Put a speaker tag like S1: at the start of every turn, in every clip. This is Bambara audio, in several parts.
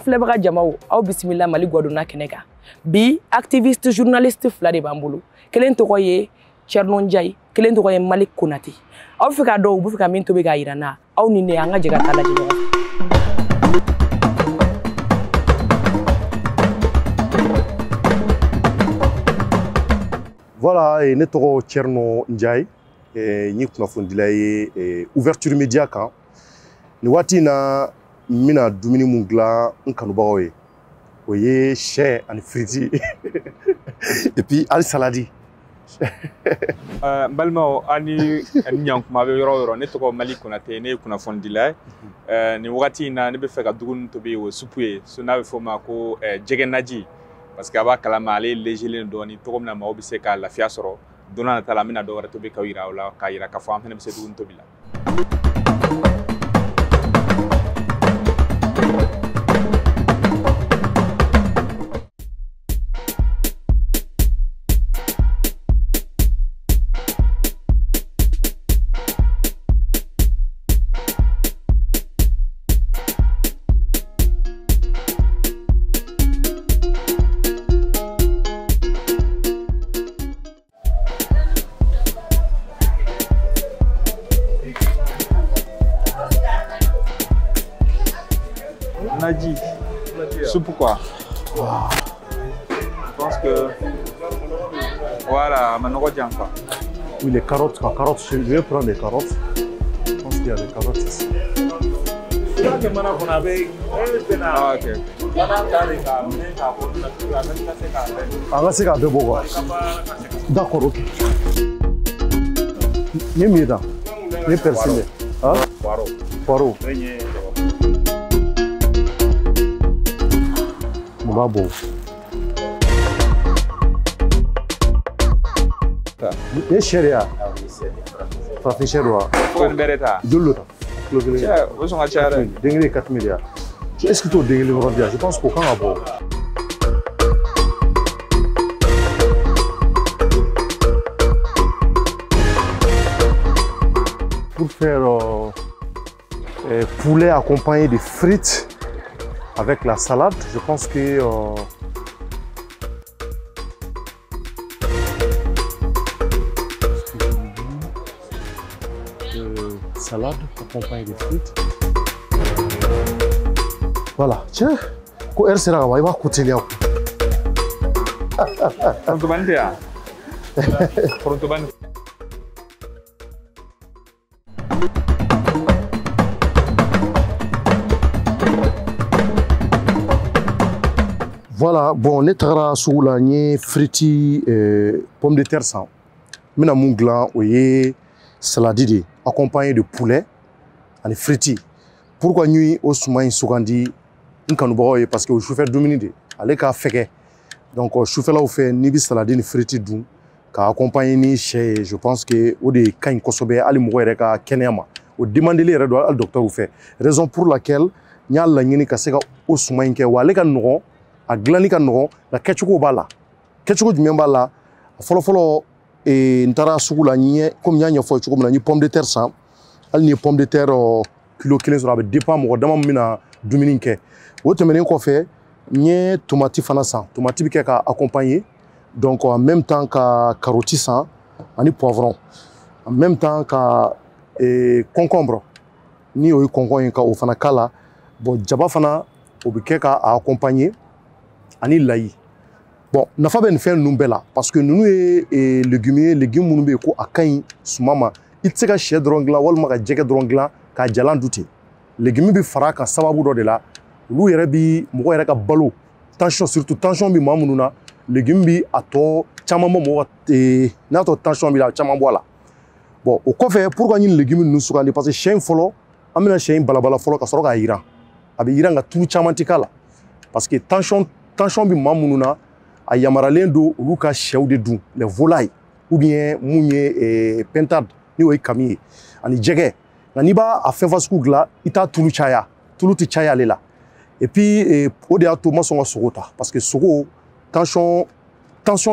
S1: filɛbaga jamaw aw bisimila Mali gwadonna kɛnɛ kan bi activiste journaliste fila de b'an bolo kelen tɔgɔ ye Thierno Ndiaye kelen tɔgɔ ye Malik Konate aw fɛ ka dɔn u bɛ fɛ ka min tobi k'a yira n na aw ni ne an ka jɛ ka taa lajɛ ɲɔgɔn fɛ.
S2: Voilà, ne tɔgɔ Thierno Ndiaye ni kunnafonidila ye ouverture média kan ni waati na mina dumuni mun dilan n kanubagaw ye o ye sɛ ani firiti et puis hali saladi.
S3: N balimaw ani ɲankuma bɛ yɔrɔ o yɔrɔ ne tɔgɔ Malik Konate ne ye kunnafonidila ye nin wagati in na ne bɛ fɛ ka dumuni tobi o supu ye so n'a bɛ fɔ o ma ko jɛgɛ naji parce que a b'a kalama ale légelen dɔɔni cogo min na maaw bɛ se ka lafiya sɔrɔ don n'a nata la an bɛna dɔ wɛrɛ tobi k'aw yira aw la k'a yira k'a fɔ an fana bɛ se dumuni tobi la. Naji, soupe quoi? Je pense que voilà, maintenant on tient quoi?
S2: Oui, les carottes, je vais prendre les carottes. Je pense qu'il y a des carottes ici.
S3: Ah, ok.
S2: D'accord, ok. Nimida, ni persile. Hein? Poireau. Bravo. Ni sharia. Farafin sharia.
S3: Pourquoi ne bereta?
S2: Dolo.
S3: Tiens, où sont les chars?
S2: Dengue 4 milliards. Est-ce que tu as dengue aujourd'hui? Je pense qu'au camp à bord. Pour faire poulet accompagné de frites avec la salade, je pense que salade accompagnée de frites. Voilà, tiens, quand elle sera là, il va coûter là. Voilà, bon, on est sur la friti pommes de terre sans. Mina munglan, oye, salade accompagné de poulet et friti. Pourquoi nous au soumay sougandi n'kanubaoye parce que au chauffeur dominique allez qu'à faire. Donc au chauffeur là on fait ni bi salade ni friti dou qu'à accompagner ni chez je pense que au de kain kosobe ali mouere ka kenyama. Au demander les redouane al docteur ou fait. Raison pour laquelle n'y a la ni kaseka au soumay ke wale ka non a glani ka non la ketchuko bala. Ketchuko du membala follow ntara sugula nye comme nya fo chuko na ni pomme de terre sans al ni pomme de terre kilo kelen sera dépend mo dama mina dumuni ke o temene ko fait ni tomate fana sans tomate bi ka accompagner donc en même temps ka carotte sans ani poivron en même temps ka concombre ni o concombre ka o fana kala bon jaba fana o bi ka accompagner ani layi. Bon, n'a pas bien fait numbela parce que nous légumes nous be ko akai sumama itse chè drongla wal maka jege drongla ka jalan douté légumes bi fara ka sababu do de la lu yere bi mo yere ka balo tension surtout tension bi mamununa légumes bi ato chama mo na to tension bi la chama bola bon au fait pourquoi ni légumes nous soukandi parce que chien folo amina chien balabala folo ka soro ka ira abi ira nga tout chama tikala parce que tension bi mamununa a yamaralen do olu ka sɛw de dun les volailles ou bien mun ye pentade ni o ye kami ye ani jɛgɛ nka n'i b'a a fɛn fasugu dilan i t'a tulu caya tulu tɛ caya ale la et puis o de y'a to n ma sɔn ka sogo ta parce que sogo tension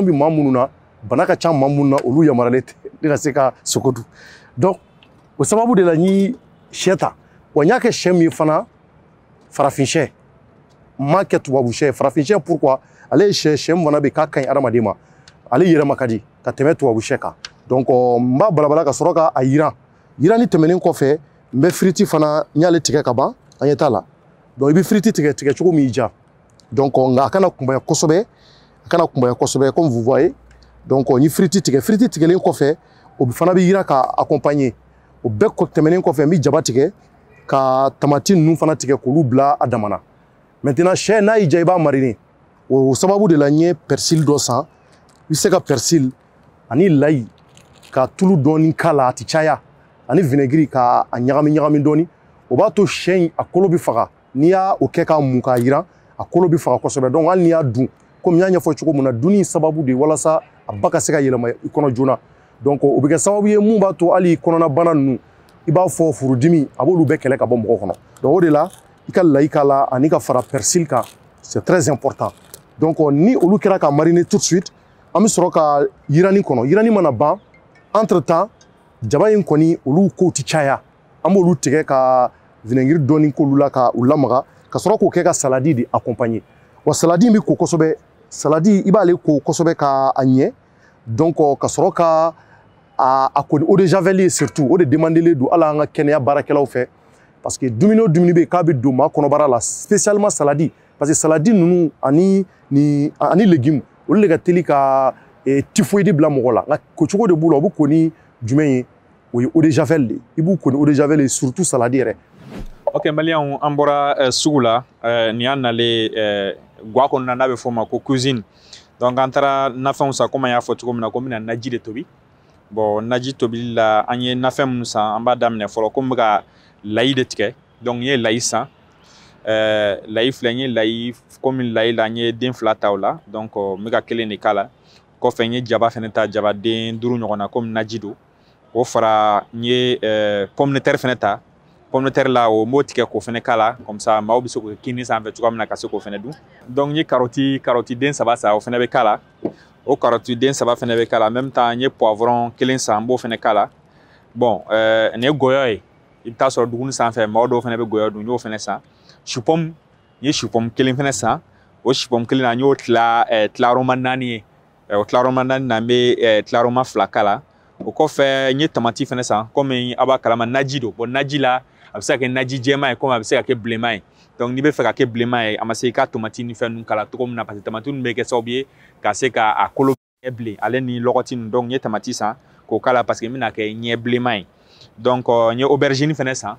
S2: bi maa minnu na bana ka ca maa minnu na olu yamaralen tɛ ne ka se ka sogo dun donc o sababu de la n ye sɛ ta wa n y'a kɛ sɛ min ye fana farafin sɛ market tubabu sɛ farafin sɛ pourquoi ale sɛ mun fana bɛ k'a kaɲi adamaden ma ale yɛrɛ ka di ka tɛmɛ tubabu sɛ kan donc n b'a balabala ka sɔrɔ ka a yiran yirani tɛmɛnen kɔfɛ n bɛ firiti fana n y'ale tigɛ ka ban an ɲɛ t'a la donc i bɛ firiti tigɛ cogo min y'i diya donc nka a kana kunbaya kosɛbɛ comme vous voyez donc n ye firiti tigɛlen kɔfɛ o fana bɛ yiran ka accompagner o bɛɛ tɛmɛnen kɔfɛ n bɛ jaba tigɛ ka tamati ninnu fana tigɛ k'olu bila a damana maintenant sɛ n'a y'i diya i b'a mariner o sababu de la n ye persil dɔ san i bɛ se ka persil ani layi ka tulu dɔɔni k'a la a tɛ caya ani vinaigre ka a ɲagami dɔɔni o b'a to sɛ in a kolo bɛ faga n'i y'a o kɛ k'a mun k'a yiran a kolo bɛ faga kosɛbɛ donc hali n'i y'a dun komi n y'a ɲɛfɔ cogo min na dunni sababu de walasa a ba ka se ka yɛlɛma i kɔnɔ joona donc o bɛ kɛ sababu ye mun b'a to hali kɔnɔna bana ninnu i b'a fɔ furudimi a b'olu bɛɛ kɛlɛ ka bɔ mɔgɔ kɔnɔ donc o de la i ka layi k'a la ani ka fara persil kan c'est très important donc ni olu kɛra ka mariner tout de suite an bɛ sɔrɔ ka yirani kɔnɔ yirani mana ban entre temps jaba in kɔni olu kow ti caya an b'olu tigɛ ka vinaigre dɔɔni k'olu la ka u lamaga ka sɔrɔ k'o kɛ ka saladi de accompagner wa saladi bɛ ko kosɛbɛ saladi i b'ale ko kosɛbɛ ka a ɲɛ donc ka sɔrɔ ka a kɔni eau de javel ye surtout o de demandelen don hali an ka kɛnɛya baarakɛlaw fɛ parce que dumuni o dumuni bɛ yen k'a bɛ don maa kɔnɔbara la spécialement saladi parce que saladi ninnu ani légumes olu de ka teli ka typhoïde bila mɔgɔ la nka kocogo de b'u la o bɛ ko ni jumɛn ye o ye eau de javel de i b'u ko ni eau de javel ye surtout saladi yɛrɛ.
S3: Ok, Maliens, an bɔra sugu la nin y'a nalen guwa kɔnɔna n'a bɛ fɔ o ma ko cuisine donc an taara nafɛnw san komi an y'a fɔ cogo min na ko n bɛna naji de tobi bon naji tobili la an ye nafɛn minnu san an b'a daminɛ fɔlɔ ko n bɛ ka layi de tigɛ donc n ye layi san layi filɛ n ye layi komi layi la n ye den 2 ta o la donc n bɛ ka 1 de k'a la kɔfɛ n ye jaba fɛnɛ ta jabaden 5 ɲɔgɔn na komi naji don o fara n ye pomme de terre fɛnɛ ta pomme de terre la o m'o tigɛ k'o fɛnɛ k'a la comme ça maaw bɛ se k'o kini sanfɛ cogoya min na ka se k'o fɛnɛ dun donc n ye carotte den 3 san o fɛnɛ bɛ k'a la o carotte den 3 fɛnɛ bɛ k'a la en même temps n ye poivron 1 san n b'o fɛnɛ k'a la bon nin ye gɔyɔ ye i bɛ taa sɔrɔ duguni sanfɛ maaw dɔw fɛnɛ bɛ gɔyɔ dun n y'o fɛnɛ san chou-pomme n ye chou-pomme 1 fɛnɛ san o chou-pomme 1 na n y'o tilarɔma 4 ye o tilarɔma 4 na n bɛ tilarɔma 2 k'a la o kɔfɛ n ye tamati fɛnɛ san komi a b'a kalama naji don bon naji la a bɛ se ka kɛ naji jɛman ye komi a bɛ se ka kɛ bilenman ye donc n'i bɛ fɛ ka kɛ bilenman ye a ma se i ka tomati ni fɛn ninnu k'a la cogo min na parce que tamati ninnu bɛ kɛ sababu ye ka se ka a kolo ɲɛ bilen ale ni lɔgɔti ninnu donc n ye tamati san k'o k'a la parce que n bɛna kɛ ɲɛ bilenman ye donc n ye aubergine fɛnɛ san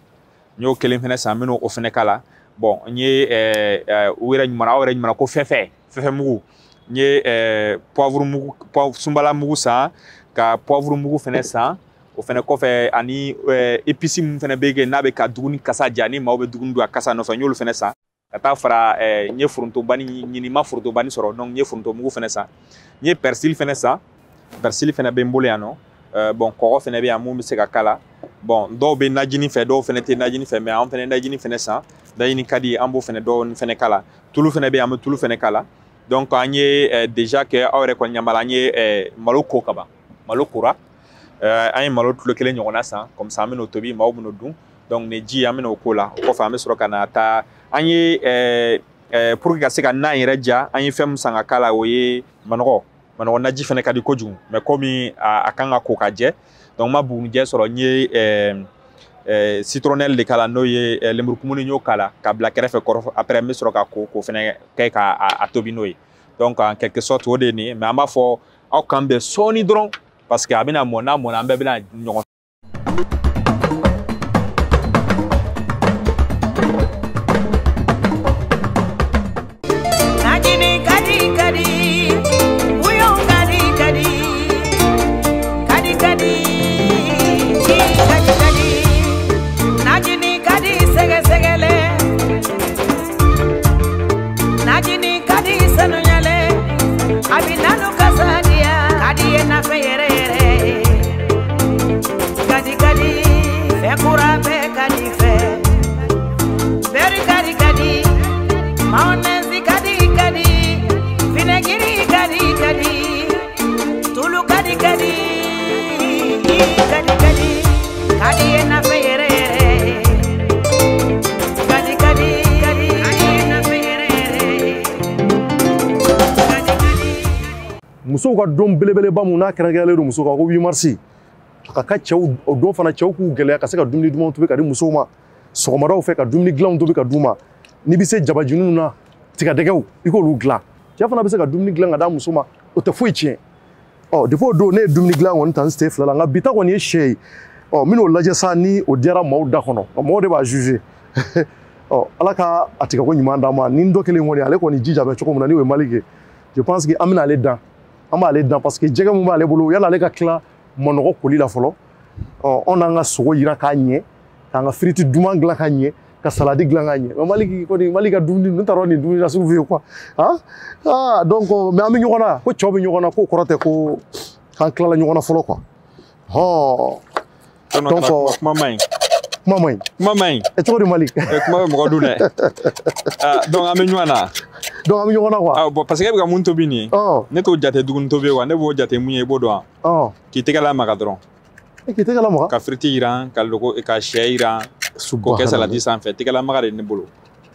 S3: n y'o 1 fɛnɛ san n bɛna o fɛnɛ k'a la bon n ye aw yɛrɛ ɲuman ko fɛfɛ mugu n ye poivre mugu sunbala mugu san ka poivre mugu fɛnɛ san o fɛnɛ kɔfɛ ani épices min fɛnɛ bɛ kɛ n'a bɛ ka duguni kasa ja ni maaw bɛ duguni don a kasa nɔfɛ n y'olu fɛnɛ san ka taa fara n ye forontobani ɲini ma forontobani sɔrɔ donc n ye foronto mugu fɛnɛ san n ye persil fɛnɛ san persil fɛnɛ bɛ n bolo yan nɔ bon kɔgɔ fɛnɛ bɛ yan mun bɛ se ka k'a la bon dɔw bɛ najini fɛ dɔw fɛnɛ tɛ najini fɛ mais an fɛnɛ najini fɛnɛ san najini ka di an b'o fɛnɛ dɔɔni fɛnɛ k'a la tulu fɛnɛ bɛ yan an bɛ tulu fɛnɛ k'a la donc an ye déjà kɛ aw yɛrɛ kɔni ɲɛ b'a la an ye malo ko ka ban malo kora an ye malo kilo 1 ɲɔgɔnna san comme ça an bɛn'o tobi maaw bɛn'o dun donc ni ji an bɛn'o k'o la o kɔfɛ an bɛ sɔrɔ ka na taa an ye pour que ka se ka nan yɛrɛ ja an ye fɛn min san ka k'a la o ye manɔgɔ naji fɛnɛ ka di kojugu mais komi a kan ka ko ka jɛ donc n ma bugunijɛ sɔrɔ n ye citronnelle de k'a la n'o ye lemurukumuni n y'o k'a la k'a bila kɛrɛfɛ kɔrɔ après n bɛ sɔrɔ ka ko k'o fɛnɛ kɛ k'a tobi n'o ye donc en quelque sorte o de ye nin ye mais an b'a fɔ aw kan bɛn sɔɔni dɔrɔn parce que a bɛna mɔn n'a mɔnna an bɛɛ bɛna ɲɔgɔn
S2: musow ka don belebeleba mun n'a kɛrɛnkɛrɛnlen don muso kan ko 8 mars a ka cɛw o don fana cɛw k'u gɛlɛya ka se ka dumuni dumanw tobi ka di musow ma sɔgɔmadaw fɛ ka dumuni dilanw tobi ka d'u ma n'i bɛ se jabajiniw na tigadɛgɛw i k'olu dilan cɛ fana bɛ se ka dumuni dilan ka d'a muso ma o tɛ foyi tiɲɛ depuis o don ne ye dumuni dilan kɔni ta n sen fila la nka bi ta kɔni ye sɛ ye n bɛn'o lajɛ sa ni o diyara maaw da kɔnɔ mɔgɔw de b'a juger ala ka a tigɛ ko ɲuman d'an ma ni n dɔ kelen kɔni ale kɔni jija bɛ cogo min na ni o ye Mali kɛ je pense que an bɛna ale dan an b'ale dan parce que jɛgɛ mun b'ale bolo yanni ale ka tila manɔgɔ koli la fɔlɔ anw n'an ka sogo yira k'a ɲɛ k'an ka firiti duman dilan k'a ɲɛ ka saladi dilan k'a ɲɛ Mali ka dumuni ne t'a dɔn nin dumuni nasugu bɛ yen quoi donc mais an bɛ ɲɔgɔn na ko cɛw bɛ ɲɔgɔn na k'o kɔrɔ tɛ ko k'an tilala ɲɔgɔn na fɔlɔ quoi donc
S3: kuma man ɲi
S2: kuma man ɲi
S3: kuma man ɲi
S2: cogo di Mali
S3: kuma bɛ mɔgɔ dun dɛ donc an bɛ ɲɔgɔn na
S2: donc an bɛ ɲɔgɔn na quoi
S3: bon parce que e bɛ ka mun tobi nin ye ne t'o jate dumuni tobi wa ne b'o jate mun ye i b'o dɔn wa k'i tɛgɛ lamaga dɔrɔn
S2: k'i tɛgɛ lamaga
S3: ka firiti jiran ka logo ka sɛ jiran k'o kɛ salati sanfɛ tɛgɛ lamaga de ne bolo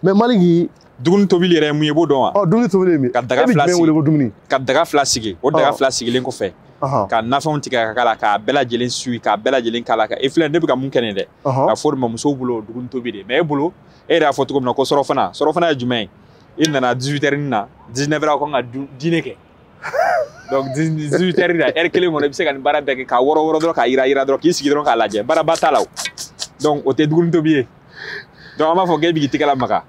S2: mais Mali
S3: dumuni tobili yɛrɛ ye mun ye i b'o dɔn wa
S2: dumuni tobili ye min
S3: ka daga fila sigi ka daga fila sigi o daga fila sigilen kɔfɛ ka nafɛnw tigɛ ka k'a la k'a bɛɛ lajɛlen suyi k'a bɛɛ lajɛlen k'a la e filɛ ne bɛ ka mun kɛ nin dɛ ka fɔ de ma musow bolo dumuni tobi de mais e bolo e yɛrɛ y'a fɔ cogo min na ko sɔrɔfana ye jumɛn ye i nana 18h na 19h aw kan ka diinɛ kɛ donc 18h la heure kelen kɔnɔ i bɛ se ka nin baara bɛɛ kɛ k'a wɔrɔ dɔrɔn k'a yira dɔrɔn k'i sigi dɔrɔn k'a lajɛ baaraba t'a la o donc o tɛ dumuni tobi ye donc an b'a fɔ k'e b'i tɛgɛ lamaga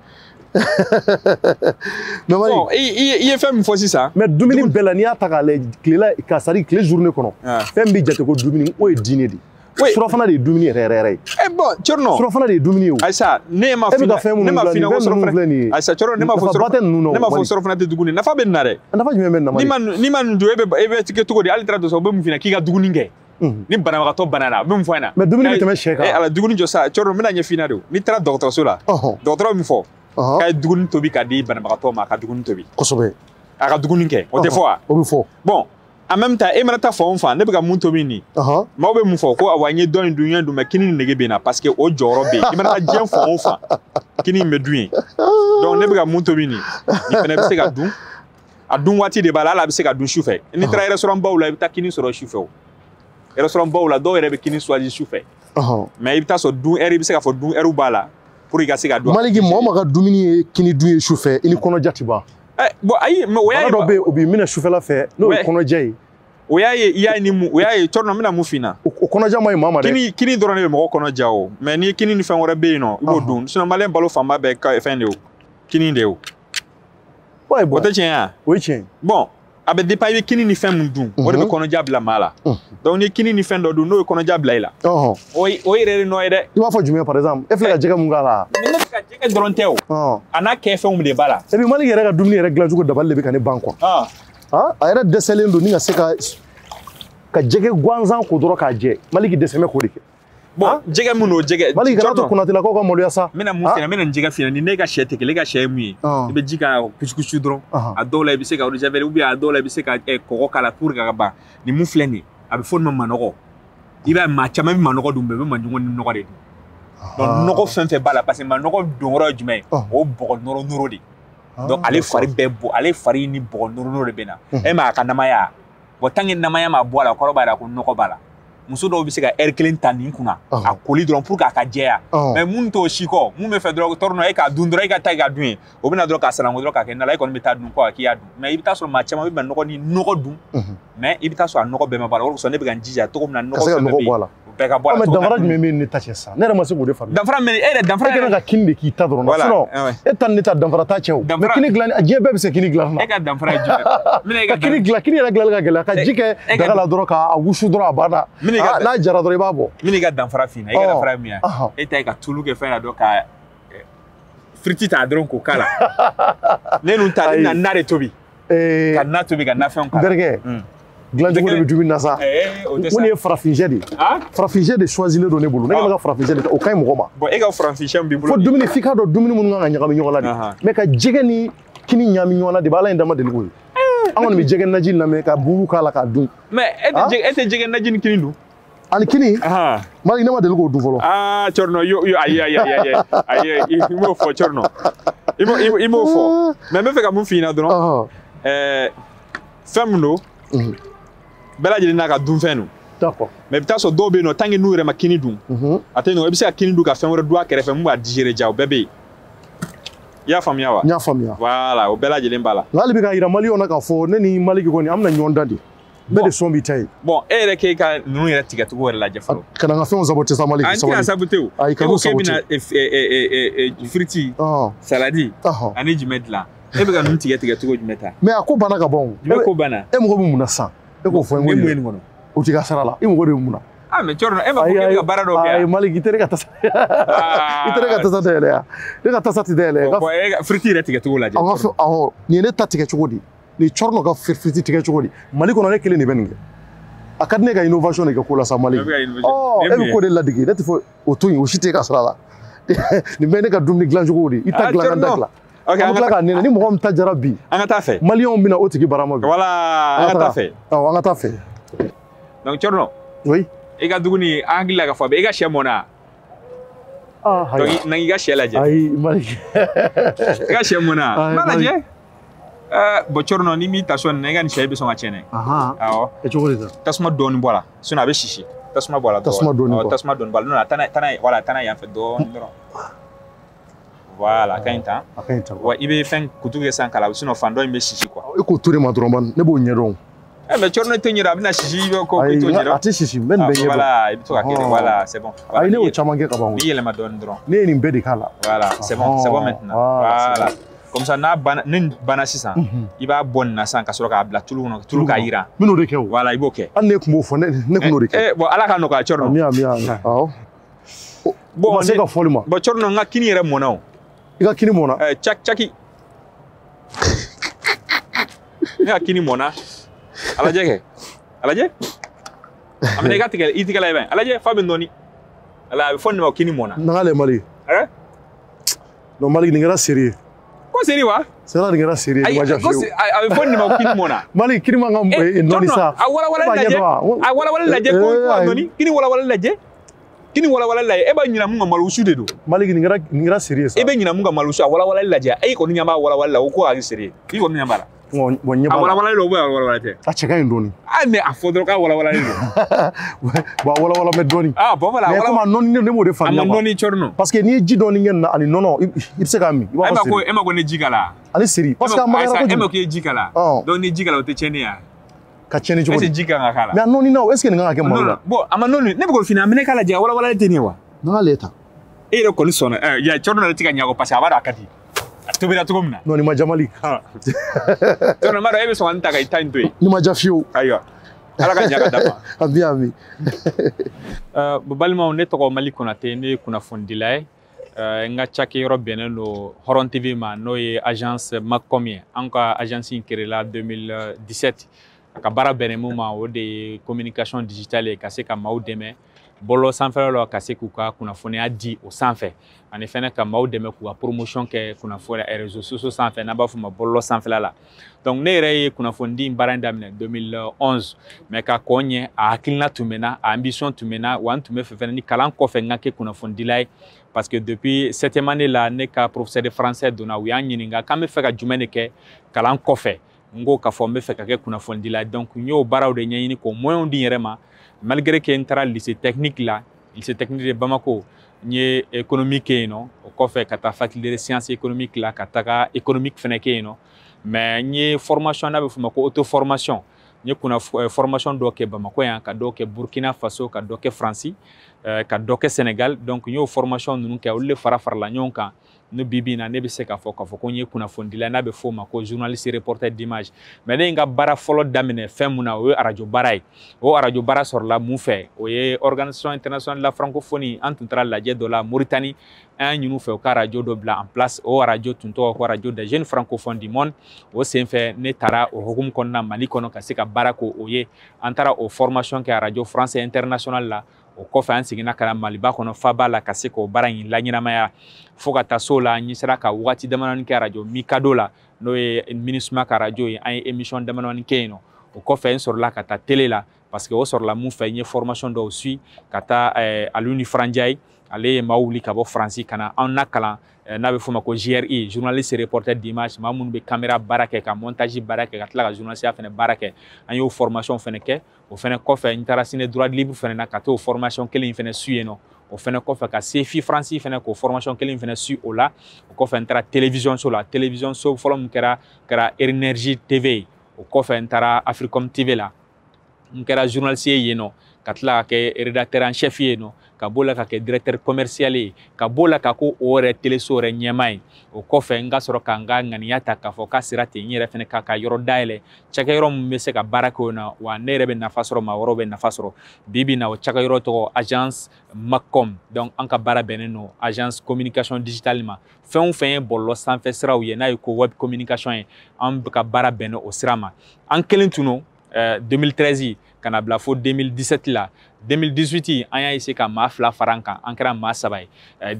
S3: bon i ye fɛn min fɔ sisan
S2: mais dumuni bɛɛ la n'i y'a ta k'a lajɛ tilela ka sari tile journée kɔnɔ fɛn bɛ jate ko dumuni o ye diinɛ de surafana de ye dumuni yɛrɛ yɛrɛ ye
S3: bon Thierno
S2: surafana de ye dumuni ye o
S3: ayisa ne ma fina ko surafana ayisa Thierno ne ma fɔ surafana tɛ dumuni nafa bɛ nin na dɛ
S2: nafa jumɛn bɛ nin na
S3: ni ma nin dun e bɛ tigɛ cogo di hali taara dɔ sɔrɔ u bɛ mun f'i k'i ka dumuni kɛ ni banabagatɔ banana a bɛ mun fɔ an na
S2: mais dumuni bɛ tɛmɛ sɛ kan
S3: ala dumuni jɔ sa Thierno n bɛna ɲɛf'i ɲɛna de n'i taara dɔgɔtɔrɔso la dɔgɔtɔrɔ min fɔ k'a ye dumuni tobi k'a di banabagatɔ ma a ka dumuni tobi
S2: kosɛbɛ
S3: a ka dumuni kɛ o tɛ fɔ wa
S2: o bɛ fɔ
S3: bon en même temps e mana taa fan o fan ne bɛ ka mun tobi nin maaw bɛ mun fɔ ko awa n ye dɔn in dun n ye dun mɛ kini ni nege bɛ na parce que o jɔyɔrɔ bɛ yen i mana taa diɲɛ fan o fan kini in bɛ dun yen donc ne bɛ ka mun tobi nin fana bɛ se ka dun a dun waati de b'a la hali a bɛ se ka dun sufɛ n'i taara restaurant baw la i bɛ taa kini sɔrɔ sufɛ o restaurant baw la dɔw yɛrɛ bɛ kini choisi sufɛ mais i bɛ taa sɔrɔ dun heure i bɛ se ka fɔ dun heure b'a la pour i ka se ka dun
S2: Maliki mɔgɔ ma ka dumuni ye kini dun ye sufɛ i ni kɔnɔja tɛ ban
S3: bon ayi mais o y'a ye
S2: dɔ bɛ yen o b'i minɛ sufɛla fɛ n'o ye kɔnɔja ye
S3: o y'a ye i y'a ni mun o y'a ye Thierno n bɛna mun f'i ɲɛna
S2: o kɔnɔja ma ɲi maa ma dɛ
S3: kini dɔrɔn de bɛ mɔgɔ kɔnɔja o mais ni kini ni fɛn wɛrɛ bɛ yen nɔ i b'o dun sinon maliyɛn balo fanba bɛɛ fɛn de o kini de o o tɛ tiɲɛ ya
S2: o ye tiɲɛ
S3: bon a bɛ dépend i bɛ kini ni fɛn mun dun o de bɛ kɔnɔja bila maa la donc ni kini ni fɛn dɔ dun n'o ye kɔnɔja bila i la o yɛrɛ de nɔ ye dɛ
S2: i b'a fɔ jumɛn par exemple e filɛ ka jɛgɛ mun k'a la
S3: ne bɛ ka jɛgɛ dɔrɔn tɛ o a n'a kɛ fɛnw de b'a la
S2: et puis Mali yɛrɛ ka dumuni yɛrɛ dilancogo dabali de bɛ ka ne ban quoi a yɛrɛ dɛsɛlen don ni ka se ka jɛgɛ gansan ko dɔrɔn k'a jɛ Maliki dɛsɛ bɛ k'o de kɛ
S3: bon jɛgɛ mun n'o jɛgɛ
S2: Maliki kana to Konatelakaw ka maloya sa
S3: n bɛna mun f'i ɲɛna n bɛna nin jɛgɛ f'i ɲɛna ni ne ka sɛ tɛ kelen e ka sɛ ye mun ye i bɛ ji k'a kusukusu dɔrɔn a dɔw la i bɛ se ka eau de javel ou bien a dɔw la i bɛ se ka kɔgɔ k'a la pour que a ka ban nin mun filɛ nin ye a bɛ fɔ nin ma manɔgɔ i b'a ye maa caman bɛ manɔgɔ dun bɛɛ bɛ maɲɔgɔn ni nɔgɔ de dun donc nɔgɔ fɛn fɛn b'a la parce que manɔgɔ donyɔrɔ ye jumɛn ye o bɔgɔ nɔrɔ de donc ale fari bɛɛ bɔ ale fari ni bɔgɔ nɔrɔ de bɛ na e ma a ka namaya bon tant que namaya ma bɔ a la kɔrɔ b'a la ko nɔgɔ b'a la muso dɔw bɛ se ka heure kelen ta nin kunna a koli dɔrɔn pour que a ka jɛya mais mun t'o si kɔ mun bɛ fɛ dɔrɔn tɔɔrɔ e k'a dun dɔrɔn e ka taa i ka dun ye o bɛna dɔrɔn k'a sanango dɔrɔn k'a kɛ na la e kɔni bɛ taa dun kɔ k'i y'a dun mais i bɛ taa sɔrɔ maa caman bɛ bɛn nɔgɔ ni nɔgɔ dun mais i bɛ taa sɔrɔ a nɔgɔ bɛɛ ma bɔ a la o de kosɔn ne bɛ ka n jija cogo min na nɔgɔ fɛn bɛɛ bɛ yen o bɛɛ ka bɔ a la
S2: mais danfara jumɛn bɛ ne ta cɛ sa ne yɛrɛ ma se k'o de faamuya
S3: danfara min e yɛrɛ danfara
S2: e kɛlen ka kini de k'i ta dɔrɔn sinon e ta ni ne ta danfara t'a cɛ o mais kini dilan diɲɛ bɛɛ bɛ se kini dilan na
S3: e ka danfara ye jumɛn
S2: ka kini dilan kini yɛrɛ dilanli ka gɛlɛn ka ji kɛ daga la dɔrɔn k'a wusu dɔrɔn a banna n'a jara dɔrɔn i b'a bɔ
S3: min ka danfara f'i ɲɛna e ka danfara ye min ye e ta ye ka tulu kɛ fɛn na dɔrɔn ka firiti ta dɔrɔn k'o k'a la ne nun ta ne na na de tobi ka na tobi ka nafɛnw k'a la
S2: Berkɛ dilancogo de bɛ dumuni na sa mun ye farafinjɛ de ye farafinjɛ de choisilen don ne bolo ne ka farafinjɛ de o ka ɲi mɔgɔ ma
S3: bon e ka farafinjɛ b'i bolo
S2: fo dumuni f'i k'a dɔn dumuni minnu kan ka ɲagami ɲɔgɔn la de mais ka jɛgɛ ni kini ɲagami ɲɔgɔn na de b'ala in dama deli ko ye an kɔni bɛ jɛgɛ naji lamɛn ka buru k'a la k'a dun
S3: mais e tɛ jɛgɛ naji ni kini dun
S2: ani kini Mali ne ma deli k'o dun fɔlɔ
S3: Thierno yo ayi i m'o fɔ Thierno i m'o fɔ mais n bɛ fɛ ka mun f'i ɲɛna dɔrɔn fɛn min don bɛɛ lajɛlen n'a ka dunfɛn don.
S2: D'accord.
S3: Mais i bɛ taa sɔrɔ dɔw bɛ yen nɔ tant que n'u yɛrɛ ma kini dun. A tɛ nɔ i bɛ se ka kini dun ka fɛn wɛrɛ dun a kɛrɛfɛ mun b'a digérer ja o bɛɛ bɛ yen. I y'a faamuya wa?
S2: N y'a faamuya.
S3: Voilà o bɛɛ lajɛlen b'a la.
S2: Nka hali bi ka yira Maliyɛnw na k'a fɔ ne ni Maliki kɔni an bɛna ɲɔgɔn dan de. Bɛɛ de sɔn b'i ta ye. Bon
S3: e yɛrɛ k'e ka ninnu yɛrɛ tigɛcogo yɛrɛ lajɛ fɔlɔ.
S2: Kana n ka fɛnw saboter sa Maliki.
S3: An tɛna saboter o.
S2: Ayi kana saboter.
S3: E ko k'e bɛna firiti, saladi ani jumɛn dilan. E bɛ ka ninnu tigɛ cogo jumɛn ta?
S2: Mais a ko banna ka ban o.
S3: Jumɛn ko banna?
S2: E mago bɛ mun na sisan? E k'o fɔ n ye.
S3: Ne mun ye nin kɔnɔ?
S2: O t'i ka sara la. I mago de bɛ mun na?
S3: Ah mais Thierno e ma fɔ k'e bɛ ka baara dɔ kɛ yan.
S2: Ayi Maliki i tɛ ne ka tasa. I tɛ ne ka tasa dayɛlɛ yan. Ne ka tasa tɛ dayɛlɛ.
S3: Bon e ka firiti yɛrɛ tigɛcogo lajɛ.
S2: Awɔ nin ye ne ta tigɛcogo di. Nin Thierno ka firiti tigɛcogo di. Mali kɔnɔ ne kelen de bɛ nin kɛ. A ka di ne ka innovation de kɛ ko la sa Maliki. E bɛ ko de ladege ne tɛ fɔ o to yen o si tɛ e ka sara la. Nin bɛɛ ne ka dumuni dilancogo de. I ta dilan ka da dilan. Ok, an ka tila k'a nɛnɛ ni mɔgɔ min ta jara bi.
S3: An ka taa fɛ.
S2: Maliyɛnw bɛna o tigi barama bi.
S3: Voilà an ka taa fɛ.
S2: Awɔ an ka taa fɛ.
S3: Donc Thierno.
S2: Oui.
S3: I ka dumuni an hakili la k'a fɔ i ka sɛ mɔnna. Donc na i ka sɛ lajɛ.
S2: Ayi Maliki.
S3: I ka sɛ mɔnna. N'a lajɛ. Bon Thierno ni m'i ta sɔn nin na i ka nin sɛ bɛ sɔn ka tiɲɛ dɛ. Awɔ.
S2: E cogo de ta.
S3: Tasuma dɔɔni bɔ a la sinon a bɛ sisi. Tasuma bɔ a la dɔrɔn.
S2: Tasuma dɔɔni bɔ.
S3: Tasuma dɔɔni bɔ a la. Non taa n'a yan fɛ dɔɔni dɔrɔn. Voilà, a ka ɲi tan.
S2: A ka ɲi tan.
S3: Wa i bɛ fɛn kutu kɛ san kala sinon fan dɔ in bɛ sisi quoi.
S2: E k'o to de ma dɔrɔn ban ne b'o ɲɛ dɔn.
S3: Mais Thierno tɛ ɲɛdɔn a bɛna sisi i bɛ ko i t'o ɲɛdɔn.
S2: A tɛ sisi n bɛ nin bɛɛ ɲɛ dɔn.
S3: Voilà i bɛ to ka kɛ voilà c'est bon.
S2: Ayi ne y'o caman kɛ ka ban.
S3: I yɛlɛma dɔɔni dɔrɔn.
S2: Ne ye nin bɛɛ de k'a la.
S3: Voilà c'est bon maintenant. Voilà. Comme ça n'a banna ni banna sisan i b'a bɔ nin na sisan ka sɔrɔ k'a bila tulu kɔnɔ tulu k'a jira.
S2: N bɛn'o de kɛ o.
S3: Voilà i b'o kɛ.
S2: Hali ne tun b'o fɔ ne tun n'o de kɛ.
S3: Bon ala ka nɔgɔya Thierno.
S2: Ami awɔ. Bon ma se ka fɔli ma.
S3: Bon Thierno n ka kini yɛrɛ mɔnna o.
S2: I ka kini mɔnna.
S3: Caki. Ne ka kini mɔnna. A lajɛ kɛ. A lajɛ. A minɛ i ka tigɛ i tigɛ la i bɛ. A lajɛ fa bɛ nɔɔni. Ala a bɛ fɔ nin ma ko kini mɔnna.
S2: N'ale Mali. Non Mali nin kɛra seri ye.
S3: Ko seri wa?
S2: Sera nin kɛra seri ye.
S3: A bɛ fɔ nin ma ko kini mɔnna.
S2: Mali kini man kan nɔɔni sa.
S3: A walawalali lajɛ. A walawalali lajɛ ko a nɔɔni. Kini walawalali lajɛ. Kini walawalali lajɛ. E b'a ɲinɛ mun ka malosu de don.
S2: Mali nin kɛra seri ye sa.
S3: E bɛ ɲinɛ mun ka malosu a walawalali lajɛ. E kɔni ɲɛ b'a walawalali la o ko a kɛ seri ye. I kɔni ɲɛ b'a la.
S2: Bon ɲɛ b'a la.
S3: A walawalali don ou bien a walawalali tɛ?
S2: A cɛ ka ɲi dɔɔni.
S3: Ah mais a fɔ dɔrɔn k'a walawalali don.
S2: Bon a walawala mɛ dɔɔni.
S3: Ah bon voilà.
S2: Mais comme a nɔɔni ne m'o de faamuya.
S3: A ma nɔɔni Thierno.
S2: Parce que n'i ye ji dɔɔni kɛ nin na ani nɔnɔ i bɛ se k'a min. I b'a fɔ seri.
S3: E ma ko ne ji k'a la.
S2: Ani seri. Parce que a magayara kojugu.
S3: E ma k'i ye ji k'a la. Donc ni ji k'a la o tɛ tiɲɛni ya.
S2: Ka tiɲɛni cogo di?
S3: Est-ce que ji kan ka k'a la?
S2: Mais a nɔɔni na o est-ce que nin kan ka kɛ malo la?
S3: Bon a ma nɔɔni ne bɛ k'o f'i ɲɛna a minɛ k'a lajɛ a walawalali tɛ nin ye wa?
S2: N'an k'ale ta.
S3: E yɛrɛ kɔni sɔnna ya Thierno yɛrɛ tɛ ka ɲɛ o parce que a b'a dɔn a ka di. A tobira cogo min na.
S2: Non nin ma ja Mali.
S3: Thierno n b'a dɔn e bɛ sɔn ka nin ta ka i ta in to yen.
S2: Nin ma ja fiyewu.
S3: Ayiwa ala ka ɲɛ ka dafa.
S2: Ami.
S3: Balimaw ne tɔgɔ Mali Konate ne ye kunnafonidila ye. N ka cakɛyɔrɔ bɛnnen don Hɔrɔn TV ma n'o ye agence Macom ye. An ka agence in créera 2017. A ka baara bɛnnen mun ma o de ye communication digitale ye ka se ka maaw dɛmɛ bɔlɔlɔ sanfɛla la ka se k'u ka kunnafoniya di o sanfɛ ani fɛnɛ ka maaw dɛmɛ k'u ka promotion kɛ kunnafoniya réseaux sociaux sanfɛ n'an b'a fɔ o ma bɔlɔlɔ sanfɛla la. Donc ne yɛrɛ ye kunnafonidi in baara in daminɛ 2011 mais ka kɔn ɲɛ a hakilina tun bɛ n na a ambition tun bɛ n na wa n tun bɛ fɛ fɛnɛ ni kalan kɔfɛ n ka kɛ kunnafonidila ye parce que depuis 7e année la ne ka professeur de français donna u y'an ɲininka k'an bɛ fɛ ka jumɛn de kɛ kalan kɔfɛ n ko k'a fɔ n bɛ fɛ ka kɛ kunnafonidila ye donc n y'o baaraw de ɲɛɲini k'o moyens di n yɛrɛ ma malgré que n taara lycée technique la lycée technique de Bamako n ye économie kɛ yen nɔ o kɔfɛ ka taa faculté de sciences économiques la ka taga économique fɛnɛ kɛ yen nɔ mais n ye formation n'a bɛ f'o ma ko auto formation n ye formation dɔ kɛ Bamako yan ka dɔ kɛ Burkina Faso ka dɔ kɛ Faransi ka dɔ kɛ Sénégal donc n y'o formation ninnu kɛ olu de farala ɲɔgɔn kan ne bibi na ne bɛ se k'a fɔ ko n ye kunnafonidila n'a bɛ f'o ma ko journaliste reporter d'image mais ne ye n ka baara fɔlɔ daminɛ fɛn mun na o ye arajo baara ye o arajo baara sɔrɔla mun fɛ o ye organisation internationale de la francophonie an tun taara lajɛ dɔ la Mauritanie an ɲin'u fɛ u ka arajo dɔ bila en place o arajo tun tɔgɔ ko arajo des jeunes francophones du monde o senfɛ ne taara o hukumu kɔnɔna Mali kɔnɔ ka se ka baara k'o ye an taara o formation kɛ arajo français international la o kɔfɛ an seginna ka na Maliba kɔnɔ Faba la ka se k'o baara in laɲɛnamaya fo ka taa so la n sera ka wagati damadɔni kɛ arajo Mikado la n'o ye MINUSMA ka arajo ye an ye émission damadɔni kɛ yen nɔ o kɔfɛ n sɔrɔla ka taa télé la parce que o sɔrɔla mun fɛ n ye formation dɔw suis ka taa Alioune Frandiaye ale ye maa wuli ka bɔ Faransi ka na an nakalan n'a bɛ f'o ma ko JRI journaliste reporter d'image maa minnu bɛ caméra baara kɛ ka montage baara kɛ ka tila ka journaliste fɛnɛ baara kɛ an y'o formation fɛnɛ kɛ o fɛnɛ kɔfɛ n taara Cine droit libre fɛnɛ na ka t'o formation kelen in fɛnɛ su yen nɔ o fɛnɛ kɔfɛ ka CFI Faransi fɛnɛ k'o formation kelen in fɛnɛ su o la o kɔfɛ n taara télévision so la télévision so fɔlɔ min kɛra Énergie TV o kɔfɛ n taara Africom TV la n kɛra journaliste ye yen nɔ ka tila ka kɛ rédacteur en chef ye nɔ ka b'o la ka kɛ directeur commercial ye ka b'o la ka ko o yɛrɛ téléso yɛrɛ ɲɛmaa ye o kɔfɛ n ka sɔrɔ ka n ka ŋaniya ta k'a fɔ k'a sera ten n yɛrɛ fɛnɛ ka yɔrɔ dayɛlɛ cakɛyɔrɔ min bɛ se ka baara kɛ o na wa ne yɛrɛ bɛ nafa sɔrɔ maa wɛrɛw bɛ nafa sɔrɔ bi bi in na o cakɛyɔrɔ tɔgɔ agence Macom donc an ka baara bɛnnen don agence communication digitale ma fɛn o fɛn ye bɔlɔlɔ sanfɛ siraw ye n'a ye ko web communication ye an bɛ ka baara bɛnnen o sira ma an kelen tun don 2013 ka na bila fo 2017 la 2018 an y'a essayé ka maa 2 fara an kan an kɛra maa 3 ye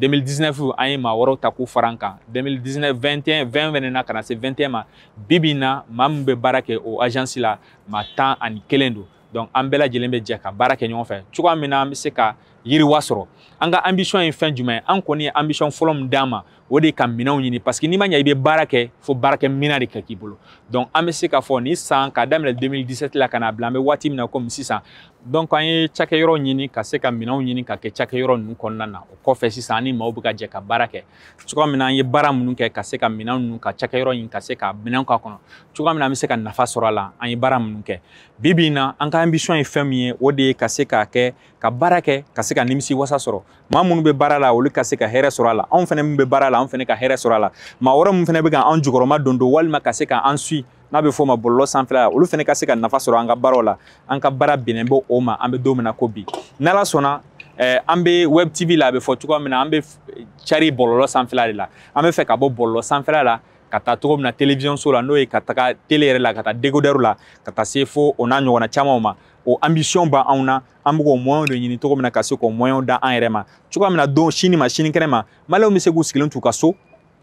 S3: 2019 an ye maa wɛrɛw ta k'u fara an kan 2019 21 20 na ka na se 21 ma bi bi in na maa min bɛ baara kɛ o agence la maa 11 don donc an bɛɛ lajɛlen bɛ jɛ ka baara kɛ ɲɔgɔn fɛ cogoya min na an bɛ se ka yiriwa sɔrɔ an ka ambition ye fɛn jumɛn ye an kɔni ye ambition fɔlɔ min d'an ma o de ye ka minɛnw ɲini parce que n'i ma ɲɛ i bɛ baara kɛ fo baarakɛ minɛn de ka k'i bolo donc an bɛ se k'a fɔ nin san k'a daminɛ 2017 la ka na bila an bɛ waati min na komi sisan donc an ye cakɛyɔrɔ ɲini ka se ka minɛnw ɲini ka kɛ cakɛyɔrɔ ninnu kɔnɔna na o kɔfɛ sisan an ni maaw bɛ ka jɛ ka baara kɛ cogoya min na an ye baara minnu kɛ ka se ka minɛn ninnu ka cakɛyɔrɔ ɲini ka se ka minɛn k'a kɔnɔ cogoya min na an bɛ se ka nafa sɔrɔ a la an ye baara minnu kɛ bi bi in na an ka ambition ye fɛn min ye o de ye ka se k'a kɛ ka baara kɛ ka se ka nimisi wasa sɔrɔ maa minnu bɛ baara la olu ka se ka hɛrɛ sɔrɔ a la anw fɛnɛ min bɛ baara la anw fɛnɛ ka hɛrɛ sɔrɔ a la maa wɛrɛ min fɛnɛ bɛ ka an jukɔrɔma don walima ka se ka an suit n'a bɛ f'o ma bɔlɔlɔ sanfɛla la olu fɛnɛ ka se ka nafa sɔrɔ an ka baaraw la an ka baara bɛnnen bɛ o ma an bɛ don min na ko bi n'Ala sɔnna an bɛ web TV la a bɛ fɔ cogoya min na an bɛ cari bɔlɔlɔ sanfɛla de la an bɛ fɛ ka bɔ bɔlɔlɔ sanfɛla la ka taa cogo min na télévision so la n'o ye ka taga télé yɛrɛ la ka taa décodeur la ka taa se fo o n'a ɲɔgɔnna camanw ma o ambition b'an na an bɛ k'o moyen de ɲini cogo min na ka se k'o moyen da an yɛrɛ ma cogoya min na don sini ma sinikɛnɛ ma maliyɛnw bɛ se k'u sigilen t'u ka so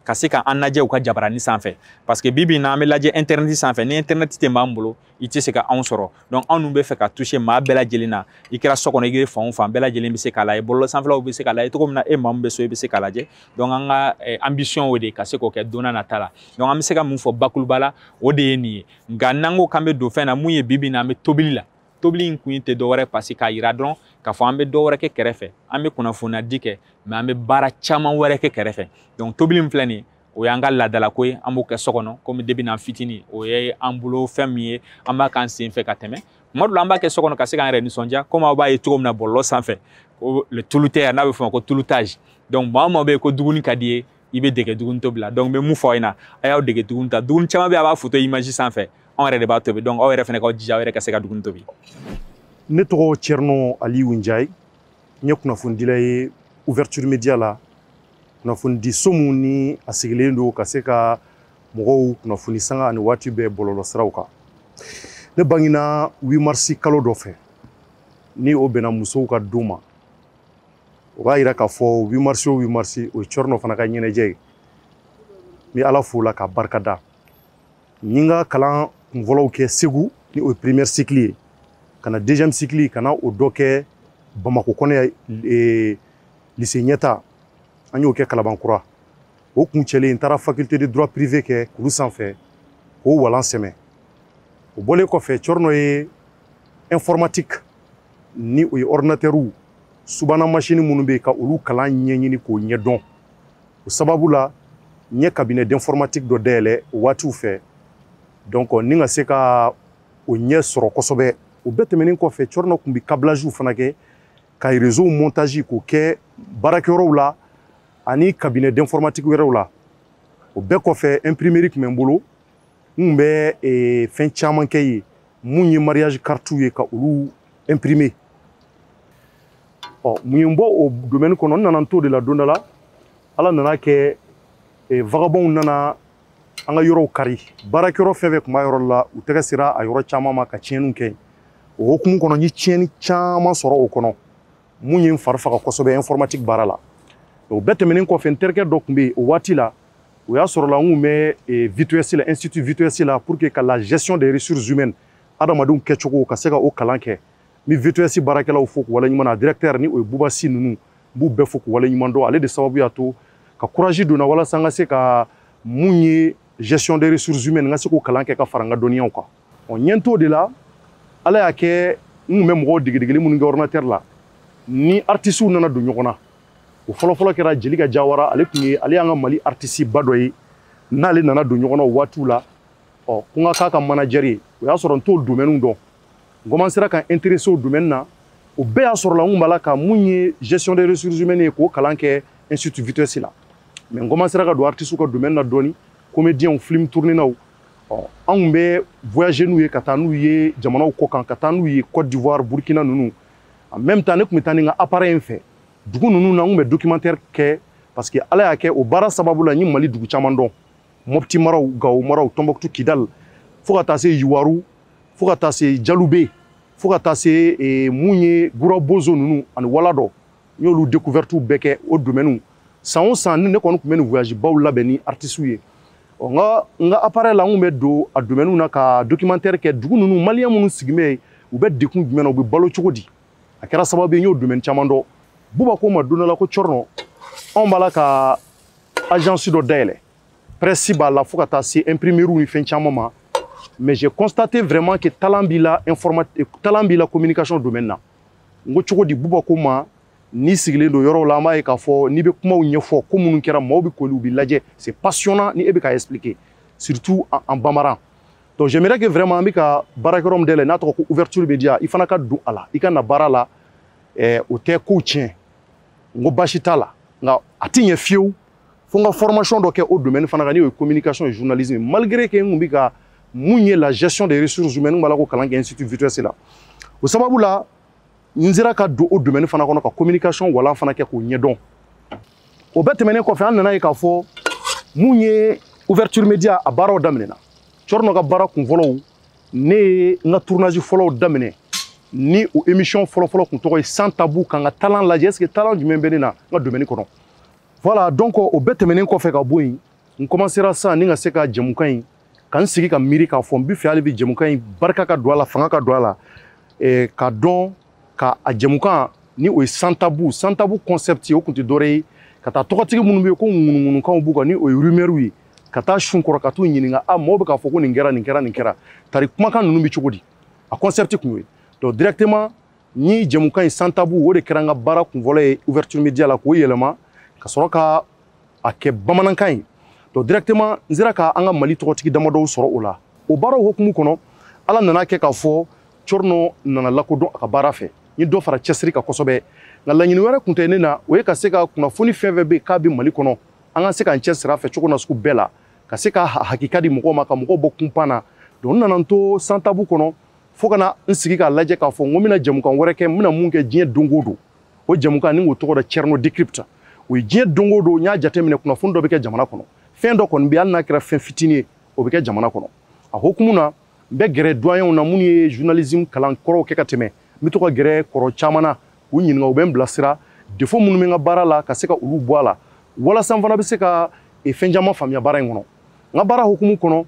S3: ka se ka an lajɛ u ka jabaranin sanfɛ parce que bi bi in na an bɛ lajɛ internet sanfɛ ni internet tɛ b'an bolo i tɛ se ka anw sɔrɔ donc anw dun bɛ fɛ ka toucher maa bɛɛ lajɛlen na i kɛra so kɔnɔ i kɛra fan o fan bɛɛ lajɛlen bɛ se k'a lajɛ bɔlɔlɔ sanfɛlaw bɛ se k'a lajɛ cogo min na e maa min bɛ so i bɛ se k'a lajɛ donc an ka ambition o de ye ka se k'o kɛ don n'a nata la donc an bɛ se ka mun fɔ bakuruba la o de ye nin ye nka n'an ko k'an bɛ don fɛn na mun ye bi bi in na an bɛ tobili la tobili in kun tɛ dɔwɛrɛ parce que k'a yira dɔrɔn k'a fɔ an bɛ dɔwɛrɛ kɛ kɛrɛfɛ an bɛ kunnafoniya di kɛ mais an bɛ baara caman wɛrɛ kɛ kɛrɛfɛ donc tobili min filɛ nin ye o y'an ka laadalako ye an b'o kɛ so kɔnɔ komi depuis n'an fitinin o ye an bolo fɛn min ye an b'a k'an sen fɛ ka tɛmɛ tuma dɔ la an b'a kɛ so kɔnɔ ka se k'an yɛrɛ nisɔndiya komi aw b'a ye cogo min na bɔlɔlɔ sanfɛ ko le toulouteur n'a bɛ fɔ o ma ko touloutage donc maa o maa bɛ yen ko duguni ka di ye i bɛ dege duguni tobi la donc n bɛ mun fɔ aw ɲɛna a y'aw dege duguni ta duguni caman bɛ yen a b'a photo image sanfɛ anw yɛrɛ de b'a tobi donc aw yɛrɛ fana k'aw jija aw yɛrɛ ka se ka duguni tobi.
S2: Ne tɔgɔ Thierno Aliou Ndiaye n ye kunnafonidila ye ouverture média la kunnafonidi so mun ni a sigilen don ka se ka mɔgɔw kunnafoni sanga ani waati bɛɛ bɔlɔlɔ siraw kan ne bangina 8 mars kalo dɔ fɛ ni o bɛnna musow ka don ma o b'a yira k'a fɔ 8 mars o 8 mars o ye Thierno fana ka ɲɛnajɛ ye n bɛ Ala fo la ka barika da n ye n ka kalan kunfɔlɔw kɛ Segu ni o ye première cycle ye ka na deuxième cycle ka na o dɔ kɛ Bamako kɔnɔ lycée ɲɛta an y'o kɛ Kalabankura o kun cɛlen n taara faculté de droit privé kɛ kulu sanfɛ k'o walan sɛmɛ o bɔlen kɔfɛ Thierno ye informatique ni o ye ordinateur subahana machine minnu bɛ yen ka olu kalan ɲɛɲini k'o ɲɛdɔn o sababu la n ye cabinet d'informatique dɔ dayɛlɛ o waatiw fɛ donc ni ka se ka o ɲɛ sɔrɔ kosɛbɛ o bɛɛ tɛmɛnen kɔfɛ Thierno kun bɛ câblage fana kɛ ka réseau montage k'o kɛ baarakɛyɔrɔw la ani cabinet d'informatique wɛrɛw la o bɛɛ kɔfɛ imprimerie tun bɛ n bolo n bɛ fɛn caman kɛ yen mun ye mariage carte ye ka olu imprimer mun ye n bɔ o domaine kɔnɔ n nana n t'o de la don dɔ la Ala nana kɛ vagabonds nana an ka yɔrɔw kari baarakɛyɔrɔ fɛn fɛn tun b'a yɔrɔ la u tɛgɛ sera a yɔrɔ caman ma ka tiɲɛniw kɛ o hokumu kɔnɔ n ye tiɲɛni caman sɔrɔ o kɔnɔ mun ye n fari faga kosɛbɛ informatique baara la o bɛɛ tɛmɛnen kɔfɛ n terikɛ dɔ tun bɛ yen o waati la o y'a sɔrɔ la n kun bɛ VTS la institut VTS la pour que ka la gestion des ressources humaines adamadenw kɛcogo ka se ka o kalan kɛ n bɛ VTS baarakɛlaw fo k'u waleɲuman na directeur ni o ye Bubasi ninnu b'u bɛɛ fo k'u waleɲuman dɔn ale de sababu y'a to ka courage donna walasa an ka se ka mun ye gestion des ressources humaines n ka se k'o kalan kɛ ka fara n ka dɔnniyaw kan n ɲɛ t'o de la ala y'a kɛ n kun bɛ mɔgɔw degedegeli minnu kɛ ordinateur la ni artistes nana don ɲɔgɔn na o fɔlɔfɔlɔ kɛra Jelika Jawara ale y'an ka Mali artiste ba dɔ ye n'ale nana don ɲɔgɔn na o waatiw la ko n ka k'a ka manager ye o y'a sɔrɔ n t'o domaine dɔn n commencera ka intéresser o domaine na o bɛɛ y'a sɔrɔ la n kun b'a la ka mun ye gestion des ressources humaines ye k'o kalan kɛ Institut Vitesse la mais n commencera ka don artistes ka domaine na dɔɔni comédiens film tournénaw an kun bɛ voyager n'u ye ka taa n'u ye jamanaw kɔ kan ka taa n'u ye Côte d'Ivoire Burkina ninnu en même temps ne kun bɛ taa ni n ka appareil in fɛ dugu ninnu na n kun bɛ documentaire kɛ parce que ala y'a kɛ o baara sababu la n ye Mali dugu caman dɔn Mopti maraw Gao maraw Tombouctou Kidal fo ka taa se Yiwaru fo ka taa se Dialoubé fo ka taa se mun ye Goura Bozo ninnu ani Waladɔ n y'olu découvertes bɛɛ kɛ o domaine san o san ne kɔni tun bɛ nin voyage baw labɛn ni artistes ye n ka appareil la n kun bɛ don a domaine na ka documentaire kɛ dugu ninnu maliyɛn minnu sigilen bɛ u bɛ dekun jumɛn na u bɛ balo cogo di a kɛra sababu ye n y'o domaine caman dɔn Buba ko ma don dɔ la ko Cɔrɔnɔ anw b'a la ka agence dɔ dayɛlɛ presse b'a la fo ka taa se imprimerie ni fɛn caman ma mais j'ai constaté vraiment que talent b'i la communication domaine na n ko cogo di Buba ko ma n'i sigilen don yɔrɔw la an b'a ye k'a fɔ n'i bɛ kumaw ɲɛfɔ ko minnu kɛra maaw bɛ koli u bɛ lajɛ c'est passionnant ni e bɛ ka expliquer surtout en bambara donc j'aimerais que vraiment an bɛ ka baarakɛyɔrɔ min dayɛlɛ n'a tɔgɔ ko ouverture bɛ diya i fana ka don a la i ka na baara la o tɛ kow tiɲɛ n ko baasi t'a la nka a ti ɲɛ fiyewu fo n ka formation dɔ kɛ o domaine fana kan n'o ye communication et journalisme malgré que n kun bɛ ka mun ye la gestion des ressources humaines n b'a la ko kalan kɛ Institut Vitesse la o sababu la n sera ka don o domaine fana kɔnɔ ka communication walan fana kɛ k'o ɲɛdɔn o bɛɛ tɛmɛnen kɔfɛ an nana ye k'a fɔ mun ye ouverture média a baaraw daminɛna Cɔrɔnɔ ka baara kunfɔlɔw ne ye n ka tournage fɔlɔw daminɛ ni o émission fɔlɔfɔlɔ kun tɔgɔ ye sans tabou ka n ka talent lajɛ est ce que talent jumɛn bɛ ne na n ka domaine kɔnɔ voilà donc o bɛɛ tɛmɛnen kɔfɛ ka bɔ yen n commencera sisan ni ka se ka jɛmukan in ka n sigi ka miiri k'a fɔ n bɛ fɛ hali bi jɛmukan in barika ka don a la fanga ka don a la ka dɔn ka a jɛmukan ni o ye sans tabou concept ye o kun tɛ dɔwɛrɛ ye ka taa tɔgɔtigi minnu bɛ yen ko ŋunuŋunukanw b'u kan ni o ye rumeur ye ka taa sun kɔrɔ ka t'u ɲininka maaw bɛ k'a fɔ ko nin kɛra nin kɛra nin kɛra tari kumakan ninnu bɛ cogo di a concept kun ye donc directement ni jɛmukan in sans tabou o de kɛra n ka baara kunfɔlɔ ye ouverture média la k'o yɛlɛma ka sɔrɔ ka a kɛ bamanankan ye donc directement n sera ka an ka Mali tɔgɔtigi damadɔw sɔrɔ o la o baaraw hokumu kɔnɔ ala nana kɛ k'a fɔ Cɔrɔnɔ nana lakodɔn a ka baara fɛ n ye dɔ fara cɛsiri kan kosɛbɛ nka laɲini wɛrɛ kun tɛ ne na o ye ka se ka kunnafoni fɛn fɛn bɛ yen k'a bɛ Mali kɔnɔ an ka se k'an cɛsiri a fɛ cogo na sugu bɛɛ la ka se ka hakika di mɔgɔw ma ka mɔgɔw bɔ kunpan na donc n nana n to sans tabou kɔnɔ fo ka na n sigi k'a lajɛ k'a fɔ n ko n bɛna jɛmukan wɛrɛ kɛ n bɛna mun kɛ diɲɛ don o don o jɛmukan ni k'o tɔgɔ da Thierno Decrypte o ye diɲɛ don o don n y'a jateminɛ kunnafoni dɔ bɛ kɛ jamana kɔnɔ fɛn dɔ kɔni bɛ hali n'a kɛra fɛn fitinin ye o bɛ kɛ jamana kɔnɔ a hokumu na n bɛ gɛrɛ doyenw na minnu ye journalisme kalan kɔrɔw kɛ ka tɛmɛ n bɛ to ka gɛrɛ kɔrɔ caman na k'u ɲininka u bɛ n bilasira défaut minnu bɛ n ka baara la ka se ka olu bɔ a la walasa n fana bɛ se ka fɛn caman faamuya baara in kɔnɔ n ka baara hokumu kɔnɔ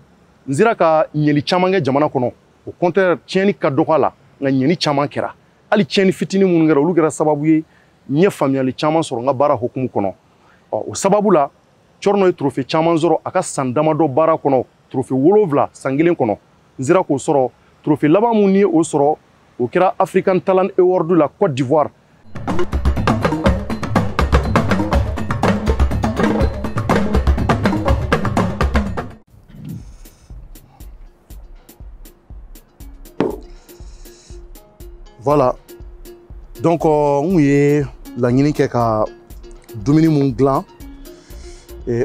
S2: n sera ka ɲɛli caman kɛ jamana kɔnɔ au contraire tiɲɛni ka dɔgɔ a la nka ɲɛni caman kɛra hali tiɲɛni fitinin minnu kɛra olu kɛra sababu ye n ye faamuyali caman sɔrɔ n ka baara hokumu kɔnɔ o sababu la Cɔrɔnɔ ye trophée caman sɔrɔ a ka san damadɔ baara kɔnɔ trophée 7 san kelen kɔnɔ n sera k'o sɔrɔ trophée laban mun ye o sɔrɔ o kɛra African Talent Award la Côte d'Ivoire. Voilà donc n ye laɲini kɛ ka dumuni mun dilan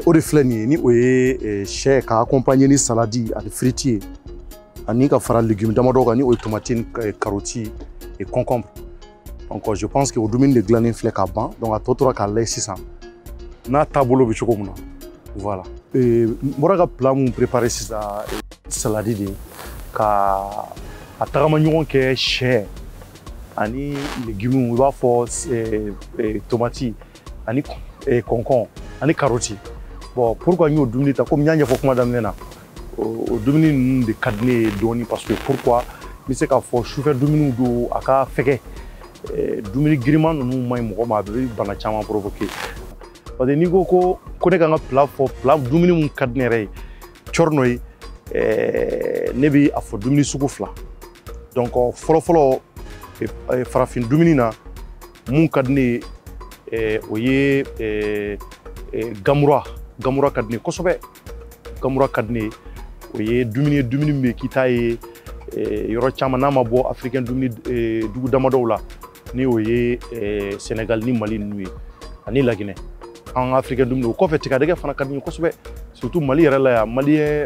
S2: o de filɛ nin ye ni o ye sɛ ka accompagner ni saladi ani friti ye ani ka fara légumes damadɔ kan ni o ye tomate ni carotte et concombre donc je pense que o dumuni de dilannen filɛ ka ban donc a tɔ tora k'a lajɛ sisan n'a taabolo bɛ cogo min na voilà n bɔra ka plat mun préparer sisan saladi de ka a tagama ɲɔgɔn kɛ sɛ ani légumes i b'a fɔ tomate ani concombre ani carotte bon pourquoi n y'o dumuni ta komi n y'a ɲɛfɔ kuma daminɛ na o dumuni ninnu de ka di ne ye dɔɔni parce que pourquoi n bɛ se k'a fɔ sufɛ dumuniw don a ka fɛgɛ dumuni giriman ninnu man ɲi mɔgɔ ma a bɛ bana caman provoquer parce que n'i ko ne ka n ka plat fɔ plat dumuni mun ka di ne yɛrɛ ye cɔrɔnɔ ye ne bɛ a fɔ dumuni sugu 2 donc fɔlɔ farafin dumuni na mun ka di ne ye o ye gamura ka di ne kosɛbɛ gamura ka di ne ye o ye dumuni min bɛ k'i ta ye yɔrɔ caman n'a ma bɔ africain dumuni dugu damadɔw la ni o ye Sénégal ni Mali ninnu ye ani Laginɛ an ka africain dumuni o kɔfɛ tigadɛgɛ fana ka di n ye kosɛbɛ surtout Mali yɛrɛ la yan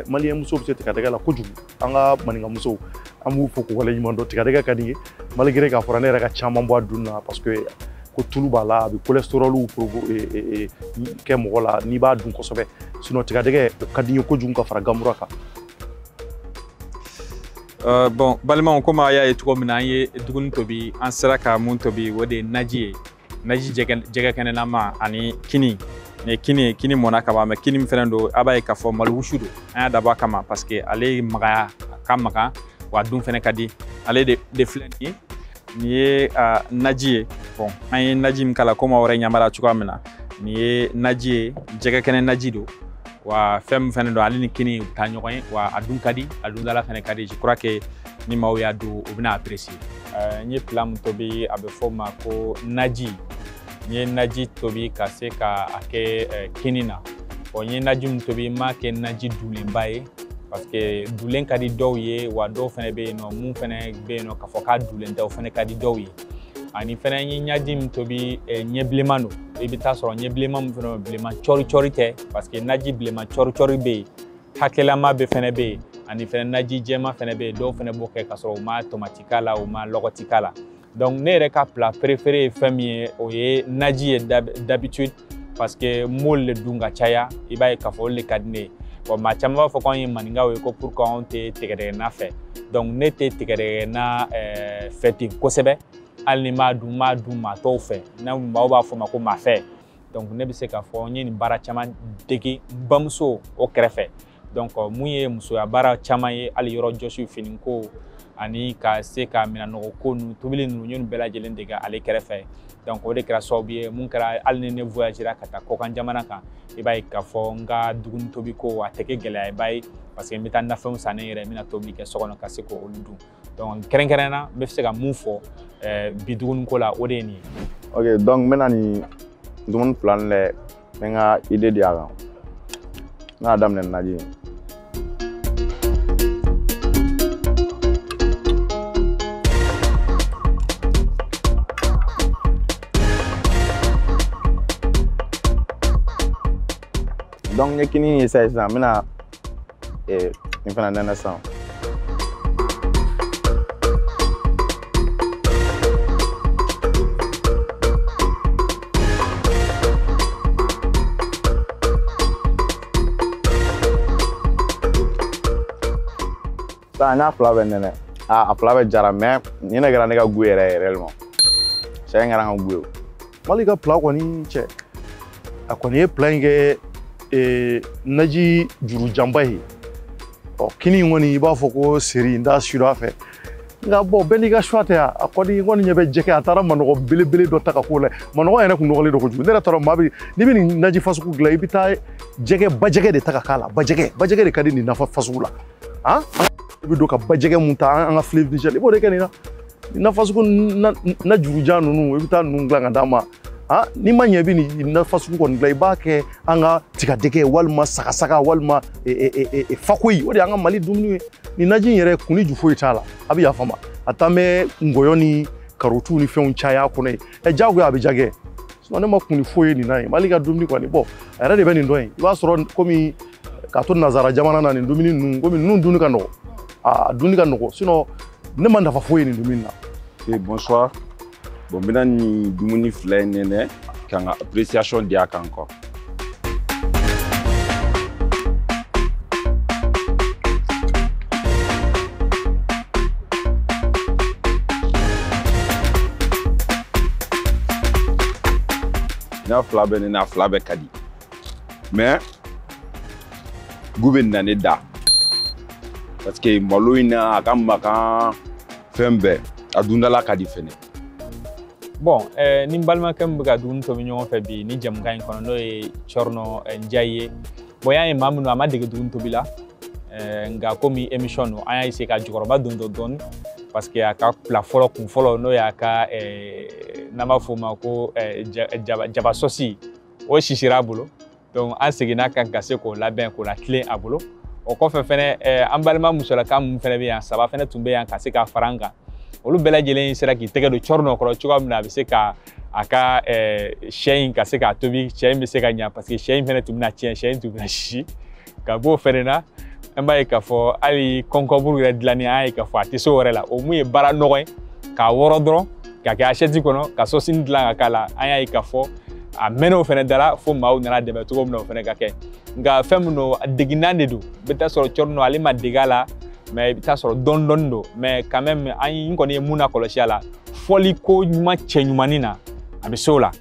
S2: maliyɛn musow bɛ se tigadɛgɛ la kojugu an ka maninka musow an b'u fɔ k'u waleɲuman dɔn tigadɛgɛ ka di n ye malgré k'a fɔra ne yɛrɛ ka caman bɔ a dunni na parce que ko tulu b'a la a bɛ cholestérol kɛ mɔgɔ la n'i b'a dun kosɛbɛ sinon tigadɛgɛ o ka di n ye kojugu ka fara gamura kan.
S3: Bon balimaw komi a y'a ye cogo min na an ye dumuni tobi an sera ka mun tobi o de ye naji ye naji jɛgɛ kɛnɛlama ani kini ni kini mɔna ka ban mais kini min fɛnɛ don a b'a ye k'a fɔ malo wusu don an y'a dabɔ a kama parce que ale magaya ka magan wa a dun fɛnɛ ka di ale de filɛ nin ye naji ye bon an ye naji min kala komi aw yɛrɛ ɲamara cogoya min na nin ye naji ye jɛgɛ kɛnɛ naji don wa fɛn min fɛnɛ don ale ni kini u taa ɲɔgɔn ye wa a dun ka di a dundala fɛnɛ ka di je crois que ni maaw y'a dun u bɛna apprécier n ye plat min tobi a bɛ fɔ o ma ko naji n ye naji tobi ka se ka a kɛ kini na bon n ye naji min tobi n m'a kɛ naji dulenba ye parce que dulen ka di dɔw ye wa dɔw fɛnɛ bɛ yen nɔ mun fɛnɛ bɛ yen nɔ k'a fɔ k'a dulen tɛ o fɛnɛ ka di dɔw ye ani fɛnɛ n ye naji min tobi ɲɛ bilenman don i bɛ taa sɔrɔ ɲɛ bilenman min fɛnɛ bilenman cɔri tɛ parce que naji bilenman cɔri bɛ yen hakɛlama bɛ fɛnɛ bɛ yen ani fɛnɛ naji jɛma fɛnɛ bɛ yen dɔw fɛnɛ b'o kɛ k'a sɔrɔ u ma tomati k'a la u ma lɔgɔti k'a la donc ne yɛrɛ ka plat préféré ye fɛn min ye o ye naji ye d'habitude parce que m'olu le dun ka caya i b'a ye k'a fɔ olu le ka di ne ye bon maa caman b'a fɔ k'anw ye maninkaw ye ko pourquoi anw tɛ tigɛdɛgɛna fɛ donc ne tɛ tigɛdɛgɛna fɛ ten kosɛbɛ hali ni m'a dun maa tɔw fɛ maaw b'a fɔ ma ko maafɛ donc ne bɛ se k'a fɔ n ye nin baara caman dege n bamuso o kɛrɛfɛ donc mun ye musoya baara caman ye hali yɔrɔ jɔsi finiko ani ka se ka minɛnɔgɔ ko ninnu tobili ninnu n ye nin bɛɛ lajɛlen dege ale kɛrɛfɛ donc o de kɛra sababu ye mun kɛra hali ni ne voyagera ka taa kɔkan jamana kan i b'a ye k'a fɔ n ka dumuni tobi ko a tɛ kɛ gɛlɛya i b'a ye parce que n bɛ taa nafɛnw san ne yɛrɛ n bɛna tobili kɛ so kɔnɔ ka se k'olu dun donc kɛrɛnkɛrɛnna n bɛ se ka mun fɔ bi dumuniko la o de ye nin ye.
S4: Ok donc n bɛna nin dumuni fila nin lajɛ n bɛ n ka idée di a kan n y'a daminɛ naji ye. Donc n ye kini ye sisan n bɛna nin fana nɛnɛ sisan. Sisan n y'a fila bɛɛ nɛnɛ a fila bɛɛ jara mais nin de kɛra ne ka goût yɛrɛ réellement sɛ n kɛra n ka goût ye.
S2: Mali ka plat kɔni cɛ a kɔni ye plat in kɛ naji juru janba ye kini in kɔni i b'a fɔ ko seri n t'a sira fɛ nka bɔn bɛɛ n'i ka choix tɛ a kɔni ɲɛ bɛ jɛgɛ a taara manɔgɔ belebele dɔ ta ka k'o la manɔgɔ yɛrɛ kun nɔgɔlen don kojugu ne yɛrɛ t'a dɔn maa bɛ n'i bɛ nin naji fasugu dilan i bɛ taa bajɛgɛ de ta ka k'a la bajɛgɛ de ka di nin nafa fasugu la i bɛ don ka bajɛgɛ mun ta an ka filet i b'o de kɛ nin na nafa sugu na jurujan ninnu i bɛ taa ninnu dilan ka d'a ma n'i ma ɲɛ i bɛ nin nafa sugu kɔni dilan i b'a kɛ an ka tigadɛgɛ walima sagasaga walima fakoyi o de y'an ka Mali dumuni ye nin naji in yɛrɛ kunni ju foyi t'a la a bɛ yafa ma a taa mɛ ngɔyɔ ni karotiw ni fɛnw caya kɔnɔ ye diyagoya a bɛ jagɛ ne ma kunni foyi ye nin na ye Mali ka dumuni kɔni bɔn a yɛrɛ de bɛ nin dɔn ye i b'a sɔrɔ komi k'a to nazara jamana na nin dumuni ninnu komi ninnu dunni ka nɔgɔ a dunni ka nɔgɔ sinon ne ma nafa foyi ye nin dumuni na.
S5: Bonsoir. Bon, n bɛna nin dumuni fila in nɛnɛ ka n ka appréciation di a kan quoi. N'a fila bɛ nɛnɛ a fila bɛ ka di mais goût bɛ na ne da parce que malo in na a ka makan fɛn bɛɛ a dundala ka di fɛnɛ
S3: Bon, ni balimakɛ min bɛ ka dumuni tobi ɲɔgɔn fɛ bi ni jamukan in kɔnɔ n'o ye Cɔrnɔ Njayi ye. Bon, y'an ye maa minnu a ma dege dumuni tobi la. Nka komi émission don an y'a essayé ka jukɔrɔba don dɔɔni parce que a ka plat fɔlɔ kun fɔlɔ n'o y'a ka n'an b'a fɔ o ma ko jaba sɔsi o sisira a bolo. Donc an seginna kan ka se k'o labɛn k'o latilen a bolo. O kɔfɛ fɛnɛ an balima musolaka minnu fɛnɛ bɛ yan 3 fɛnɛ tun bɛ yan ka se ka fara an kan. Olu bɛɛ lajɛlen sera k'i tɛgɛ don Cɔrnɔ kɔrɔ cogoya min na a bɛ se ka a ka sɛ in ka se k'a tobi sɛ in bɛ se ka ɲa parce que sɛ in fɛnɛ tun bɛna tiɲɛ sɛ in tun bɛna sisi ka b'o fɛnɛ na an b'a ye k'a fɔ hali kɔnkɔburu yɛrɛ dilanni an y'a ye k'a fɔ a tɛ se o yɛrɛ la o mun ye baara nɔgɔ ye k'a wɔrɔ dɔrɔn k'a kɛ assiette kɔnɔ ka sɔsini dilan ka k'a la an y'a ye k'a fɔ a mɛnna o fɛnɛ dara fo maaw nana dɛmɛ cogo min na o fɛnɛ ka kɛ nka fɛn min don deginnan de don i bɛ taa sɔrɔ Cɔrnɔ ale ma dege a la mais i bɛ taa sɔrɔ dɔɔni don mais quand même n kɔni ye mun na kɔlɔsi a la fɔli ko ɲuman cɛ ɲumanin na a bɛ se o la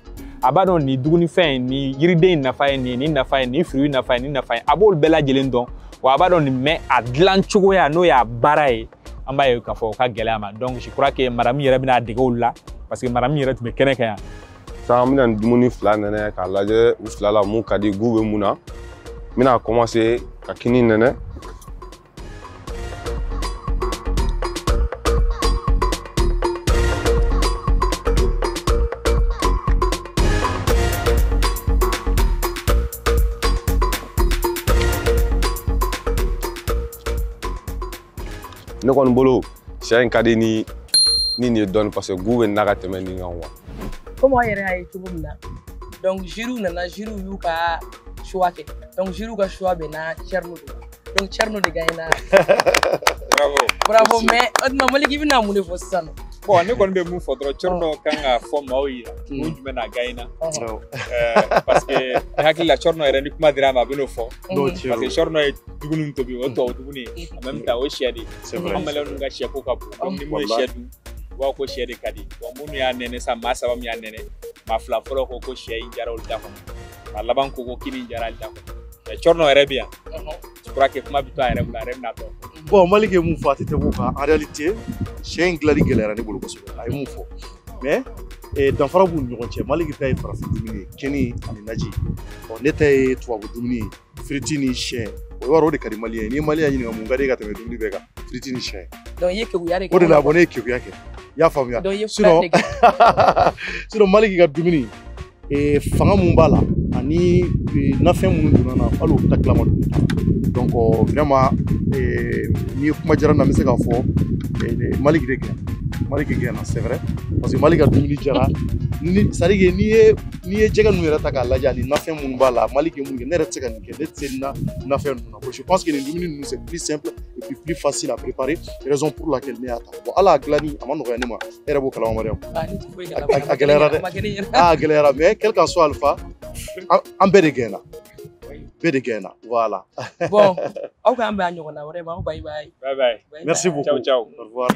S3: a b'a dɔn nin dumunifɛn in nin yiriden in nafa ye nin nafa ye nin fruit nafa ye nin nafa ye a b'olu bɛɛ lajɛlen dɔn wa a b'a dɔn nin mais a dilan cogoya n'o y'a baara ye an b'a ye k'a fɔ o ka gɛlɛ a ma donc je crois que madame yɛrɛ bɛna dege olu la parce que madame yɛrɛ tun bɛ kɛnɛ kan yan.
S5: Sisan an bɛna nin dumuni fila nɛnɛ k'a lajɛ u fila la mun ka di gu bɛ mun na n bɛna commencer ka kini nɛnɛ. Ne kɔni bolo sɛ in ka di ni nin ye dɔɔni parce que gu bɛ na ka tɛmɛ nin kan quoi.
S1: Comme aw yɛrɛ y'a ye cogo min na donc jury nana jury y'u ka choix kɛ donc jury ka choix bɛnna Cɔrnɔ de ma donc Cɔrnɔ de gagné na. Bravo mais o tuma Maliki i bɛna mun de fɔ sisan nɔ.
S3: Bon, ne kɔni bɛ mun fɔ dɔrɔn Cɔrnɔ kan ka fɔ maaw ye kun jumɛn na gagné na parce que ne hakili la Cɔrnɔ yɛrɛ ni kuma dira a ma a bɛ n'o fɔ parce que Cɔrnɔ ye dumuni min tobi o ye tubabu dumuni ye en même temps o ye sɛ de ye an maliyɛnw ka sɛko ka bon donc ni mun ye sɛ dun u b'a fɔ ko sɛ de ka di bon minnu y'a nɛnɛ sa maa 3 min y'a nɛnɛ maa 2 fɔlɔ ko sɛ in diyara olu da kɔnɔ maa laban ko kini in diyara ale da kɔnɔ mais Cɔrnɔ yɛrɛ bɛ yan je crois que kuma bɛ to a yɛrɛ bolo a yɛrɛ bɛna dɔn.
S2: Bon, Maliki ye mun fɔ a tɛ tɛmɛ o kan en réalité sɛ in dilanni gɛlɛyara ne bolo kosɛbɛ a ye mun fɔ mais danfara b'u ni ɲɔgɔn cɛ Maliki ta ye farafin dumuni ye kini ani naji ne ta ye tubabu dumuni ye firiti ni sɛ o yɔrɔ o de ka di maliyɛn ye ni ye maliyɛn ɲininka mun ka di ka tɛmɛ dumuni bɛɛ kan firiti ni sɛ.
S1: donc i ye keguya de kɛ
S2: o de la bon ne ye keguya kɛ i y'a faamuya sinon Maliki ka dumuni fanga mun b'a la ani nafɛn minnu donna na hali o ta tilama don donc vraiment n'i ye kuma diyara n na n bɛ se k'a fɔ Maliki de gɛnna Maliki gɛnna c'est vrai parce que Maliki ka dumuni diyara c'est à dire que n'i ye jɛgɛ ninnu yɛrɛ ta k'a lajɛ ani nafɛn minnu b'a la Maliki ye mun kɛ ne yɛrɛ tɛ se ka nin kɛ ne tɛ se nafɛn ninnu na bon je pense que nin dumuni ninnu c'est plus simple et puis plus facile à préparer raison pour laquelle ne y'a ta bon ala dilanni a ma nɔgɔya ne ma e yɛrɛ b'o kalama Mariam a gɛlɛyara dɛ a gɛlɛyara mais quel qu'en soit alpha an bɛɛ de gɛnna bɛɛ de gɛnna voilà.
S1: Bon aw k'an bɛn a ɲɔgɔn na wɛrɛ ma aw bye bye.
S3: Bye bye.
S2: Merci beaucoup.
S3: Ciao ciao.
S2: Au revoir.